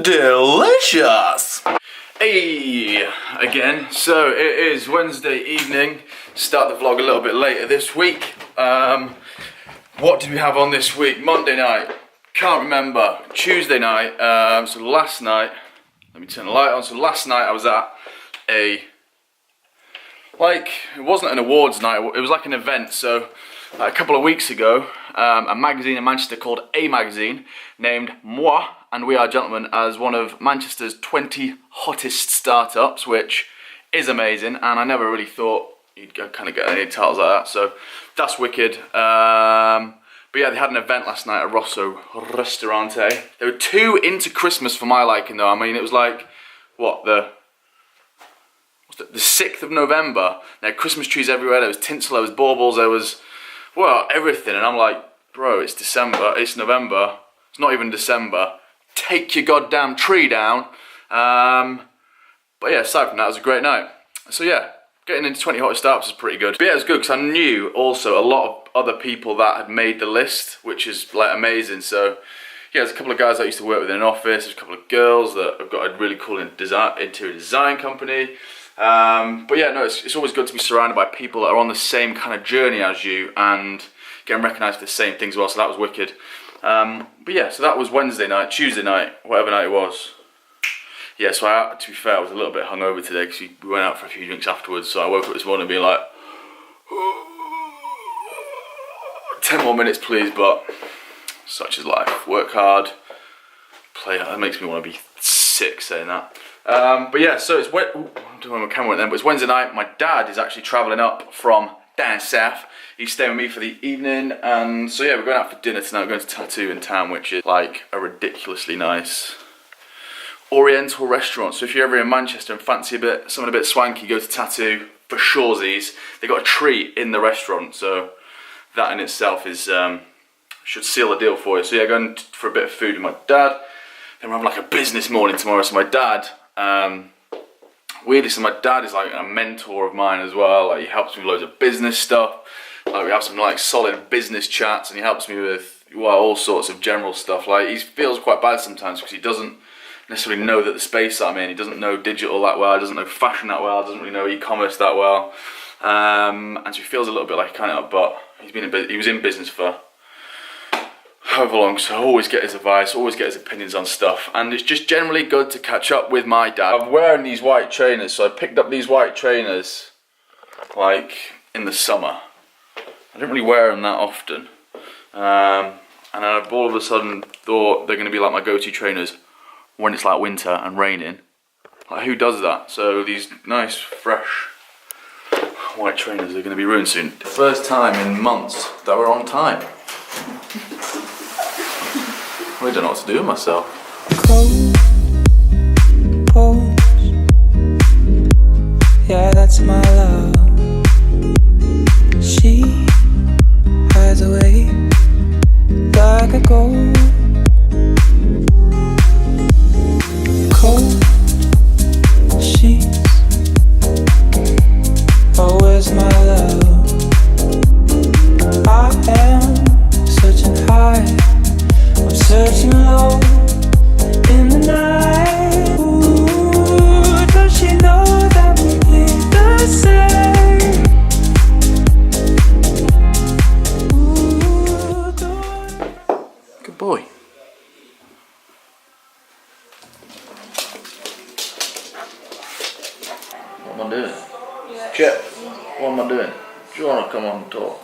Delicious! Hey, again. So it is Wednesday evening. Start the vlog a little bit later this week. What did we have on this week? Monday night. Can't remember. Tuesday night. So last night. Let me turn the light on. So last night I was at it wasn't an awards night. It was like an event. So a couple of weeks ago, a magazine in Manchester called A Magazine named Moi and We Are Gentlemen as one of Manchester's 20 hottest startups, which is amazing, and I never really thought you'd kind of get any titles like that, so that's wicked. But yeah, they had an event last night at Rosso Ristorante. They were too into Christmas for my liking though. I mean, it was like, what, the 6th of November. There were Christmas trees everywhere, there was tinsel, there was baubles, there was, well, everything, and I'm like, bro, it's December, it's November, it's not even December. Take your goddamn tree down. But yeah, aside from that, it was a great night. So yeah, getting into 20 hottest startups is pretty good. But yeah, it was good because I knew also a lot of other people that had made the list, which is like amazing. So yeah, there's a couple of guys I used to work with in an office, there's a couple of girls that have got a really cool interior design company. But yeah, no, it's always good to be surrounded by people that are on the same kind of journey as you and getting recognised for the same things as well, so that was wicked. But yeah, so that was Wednesday night, Tuesday night, whatever night it was. Yeah, so to be fair, I was a little bit hungover today because we went out for a few drinks afterwards, so I woke up this morning being like, 10 more minutes please, but such is life. Work hard, play hard. That makes me want to be sick saying that. But yeah, so it's, I don't know where my camera went then, but it's Wednesday night. My dad is actually travelling up from down south. He's staying with me for the evening, and so yeah, we're going out for dinner tonight. We're going to Tattoo in town, which is like a ridiculously nice Oriental restaurant. So if you're ever in Manchester and fancy something a bit swanky, go to Tattoo for shoresies. They got a treat in the restaurant, so that in itself is should seal the deal for you. So yeah, going for a bit of food with my dad. Then we're having like a business morning tomorrow. So my dad, weirdly, so my dad is like a mentor of mine as well. Like he helps me with loads of business stuff. Like we have some like solid business chats, and he helps me with, well, all sorts of general stuff. Like he feels quite bad sometimes because he doesn't necessarily know that the space that I'm in, he doesn't know digital that well, he doesn't know fashion that well, doesn't really know e-commerce that well, and so he feels a little bit like kind of, but he was in business for however long, so I always get his advice, always get his opinions on stuff, and it's just generally good to catch up with my dad. I'm wearing these white trainers, so I picked up these white trainers like in the summer. I don't really wear them that often, and I've all of a sudden thought they're going to be like my go-to trainers when it's like winter and raining. Like who does that? So these nice fresh white trainers are going to be ruined soon. First time in months that we're on time. I don't know what to do with myself. Cold, yeah, that's my love. She hides away like a ghost. Cold sheets, oh, where's my love? I am searching high, I'm searching low in the night. Ooh, does she know that we ain't the same? Ooh, good boy. What am I doing? Chip, what am I doing? Do you want to come on and talk?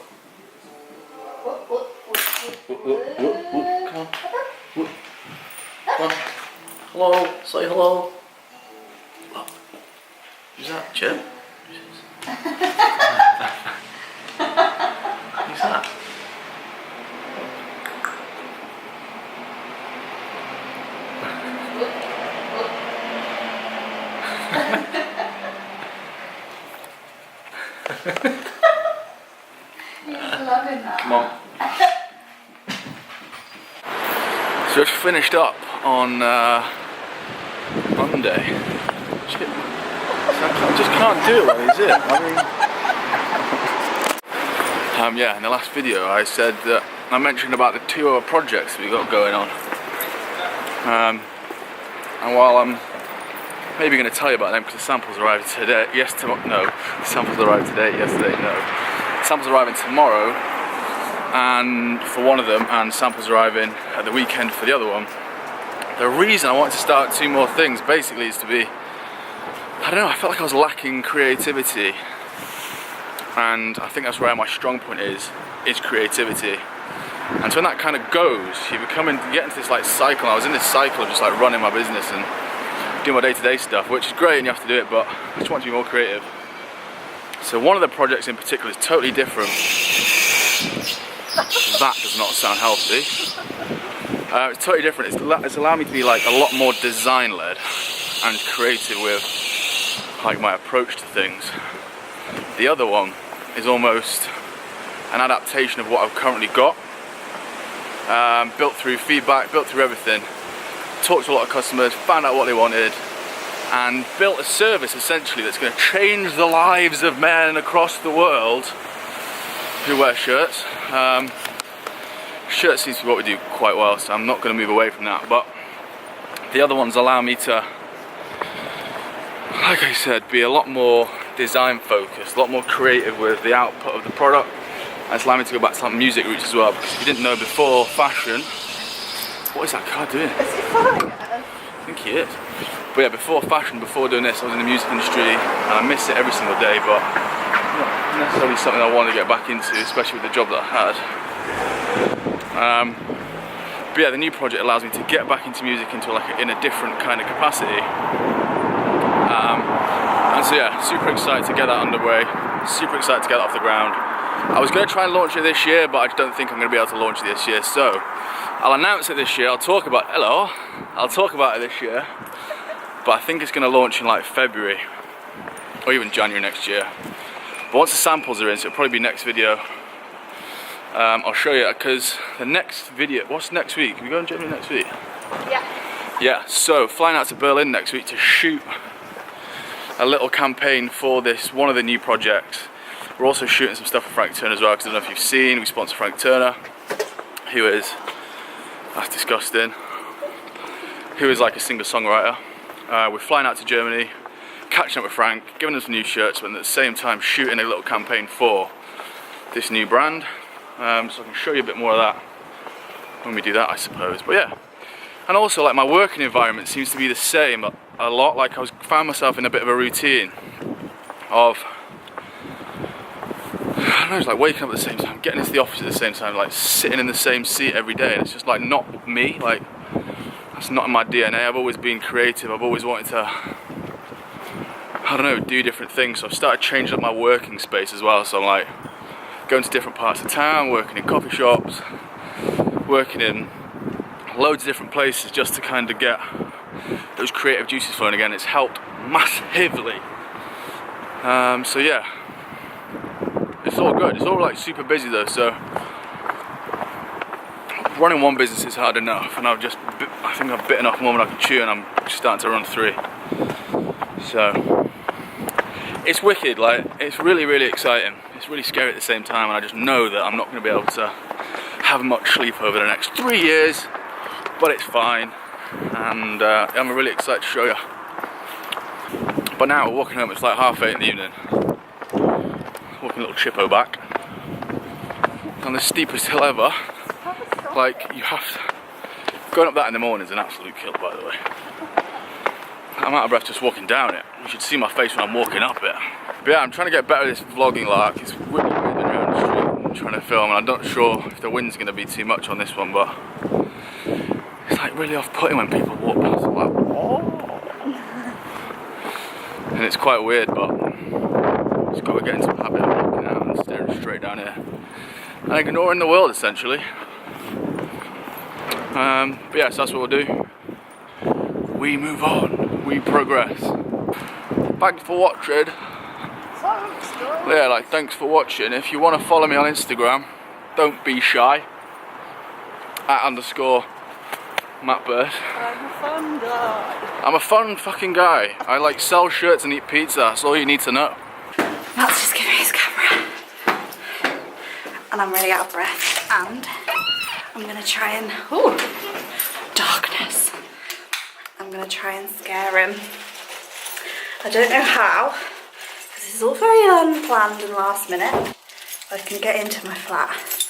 Come on. Come on. Hello, say hello. Who's that, Chip? Who's that? Come on. So just finished up on Monday. Shit. I just can't do it when he's in. I mean, yeah, in the last video I said that I mentioned about the 2 other projects we got going on. And while I'm maybe going to tell you about them because the samples arrived today, the samples arrived today, yesterday, no. The samples arriving tomorrow, and for one of them, and samples arriving at the weekend for the other one. The reason I wanted to start 2 more things basically is to be, I don't know, I felt like I was lacking creativity, and I think that's where my strong point is creativity. And so when that kind of goes, you get into this like cycle. I was in this cycle of just like running my business and doing my day-to-day stuff, which is great and you have to do it, but I just want to be more creative. So one of the projects in particular is totally different. That does not sound healthy. It's totally different. It's allowed me to be like a lot more design-led and creative with like my approach to things. The other one is almost an adaptation of what I've currently got, built through feedback, built through everything. Talked to a lot of customers, found out what they wanted, and built a service essentially that's going to change the lives of men across the world who wear shirts. Shirts seems to be what we do quite well, so I'm not going to move away from that. But the other ones allow me to, like I said, be a lot more design focused, a lot more creative with the output of the product. And it's allowed me to go back to like music roots as well, because if you didn't know, before fashion, what is that car doing? Is he following us? I think he is. But yeah, before fashion, before doing this, I was in the music industry, and I miss it every single day, but not necessarily something I want to get back into, especially with the job that I had. But yeah, the new project allows me to get back into music in a different kind of capacity. And so yeah, super excited to get that underway, super excited to get it off the ground. I was going to try and launch it this year, but I don't think I'm going to be able to launch it this year, so I'll announce it this year. I'll talk about it this year, but I think it's going to launch in like February or even January next year. But once the samples are in, so it'll probably be next video, I'll show you, because the next video, what's next week? Are we going to Germany next week? Yeah, so flying out to Berlin next week to shoot a little campaign for this, one of the new projects. We're also shooting some stuff for Frank Turner as well, because I don't know if you've seen, we sponsor Frank Turner, who is, that's disgusting, who is like a singer-songwriter. We're flying out to Germany, catching up with Frank, giving us new shirts, but at the same time shooting a little campaign for this new brand. So I can show you a bit more of that when we do that, I suppose. But yeah, and also like my working environment seems to be the same a lot. Like found myself in a bit of a routine of, I don't know, it's like waking up at the same time, getting into the office at the same time, like sitting in the same seat every day, and it's just like not me. Like that's not in my DNA. I've always been creative. I've always wanted to, I don't know, do different things. So I've started changing up my working space as well. So I'm like going to different parts of town, working in coffee shops, working in loads of different places just to kind of get those creative juices flowing again. It's helped massively. So yeah, it's all good. It's all like super busy though, so running one business is hard enough, and I think I've bitten off more than I can chew, and I'm starting to run 3. So it's wicked, like it's really, really exciting. It's really scary at the same time, and I just know that I'm not going to be able to have much sleep over the next 3 years, but it's fine, and I'm really excited to show you. But now we're walking home, it's like 8:30 in the evening, walking a little chippo back, on the steepest hill ever. Like, you have to, going up that in the morning is an absolute kill, by the way. I'm out of breath just walking down it. You should see my face when I'm walking up it. But yeah, I'm trying to get better at this vlogging lark. It's really weird when you're on the street and trying to film, and I'm not sure if the wind's going to be too much on this one, but it's like really off-putting when people walk past. I'm like, oh. And it's quite weird, but just got to get into a habit of walking out and staring straight down here and ignoring the world, essentially. But yeah, so that's what we'll do. We move on, we progress. Thanks for watching. Yeah, like thanks for watching. If you want to follow me on Instagram, don't be shy. @_ Matt Bird. I'm a fun guy. I'm a fun fucking guy. I like sell shirts and eat pizza. That's all you need to know. Matt's just giving me his camera. And I'm really out of breath. And I'm gonna try and, ooh, darkness. I'm gonna try and scare him. I don't know how, because this is all very unplanned and last minute. I can get into my flat.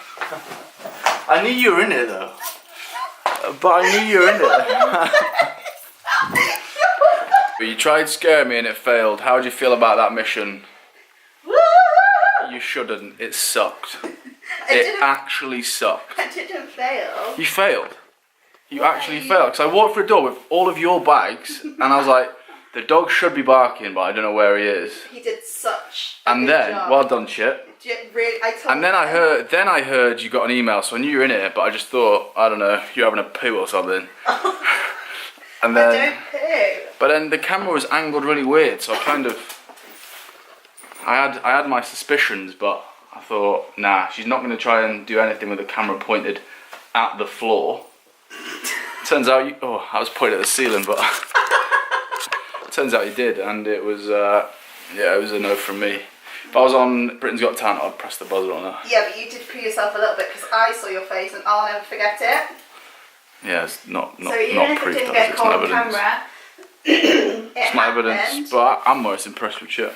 I knew you were in it though. But I knew you were in it. But you tried to scare me and it failed. How do you feel about that mission? You shouldn't. It sucked. It actually sucked. I didn't fail. You failed. You actually failed. Because I walked through the door with all of your bags and I was like, the dog should be barking, but I don't know where he is. He did such a And good then, job. well done, Chip. Really, And then I heard you got an email, so I knew you were in it, but I just thought, I don't know, you're having a poo or something. And then, I don't poo. but then the camera was angled really weird, so I kind of, I had my suspicions, but I thought, nah, she's not going to try and do anything with the camera pointed at the floor. Turns out I was pointing at the ceiling, but turns out you did, and it was, yeah, it was a no from me. If I was on Britain's Got Talent, I'd press the buzzer on that. Yeah, but you did poo yourself a little bit because I saw your face and I'll never forget it. Yeah, it's not So even if it proof, didn't that get it's caught not on evidence. camera, It's not evidence, but I'm most impressed with Chip.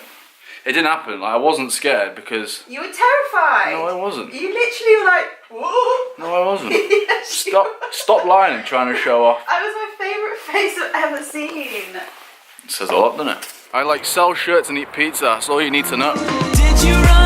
It didn't happen. Like, I wasn't scared because. You were terrified. No, I wasn't. You literally were like, whoa. No, I wasn't. Yes, you were. Stop lying and trying to show off. That was my favourite face I've ever seen. It says a lot, doesn't it? I like sell shirts and eat pizza. That's all you need to know. Did you run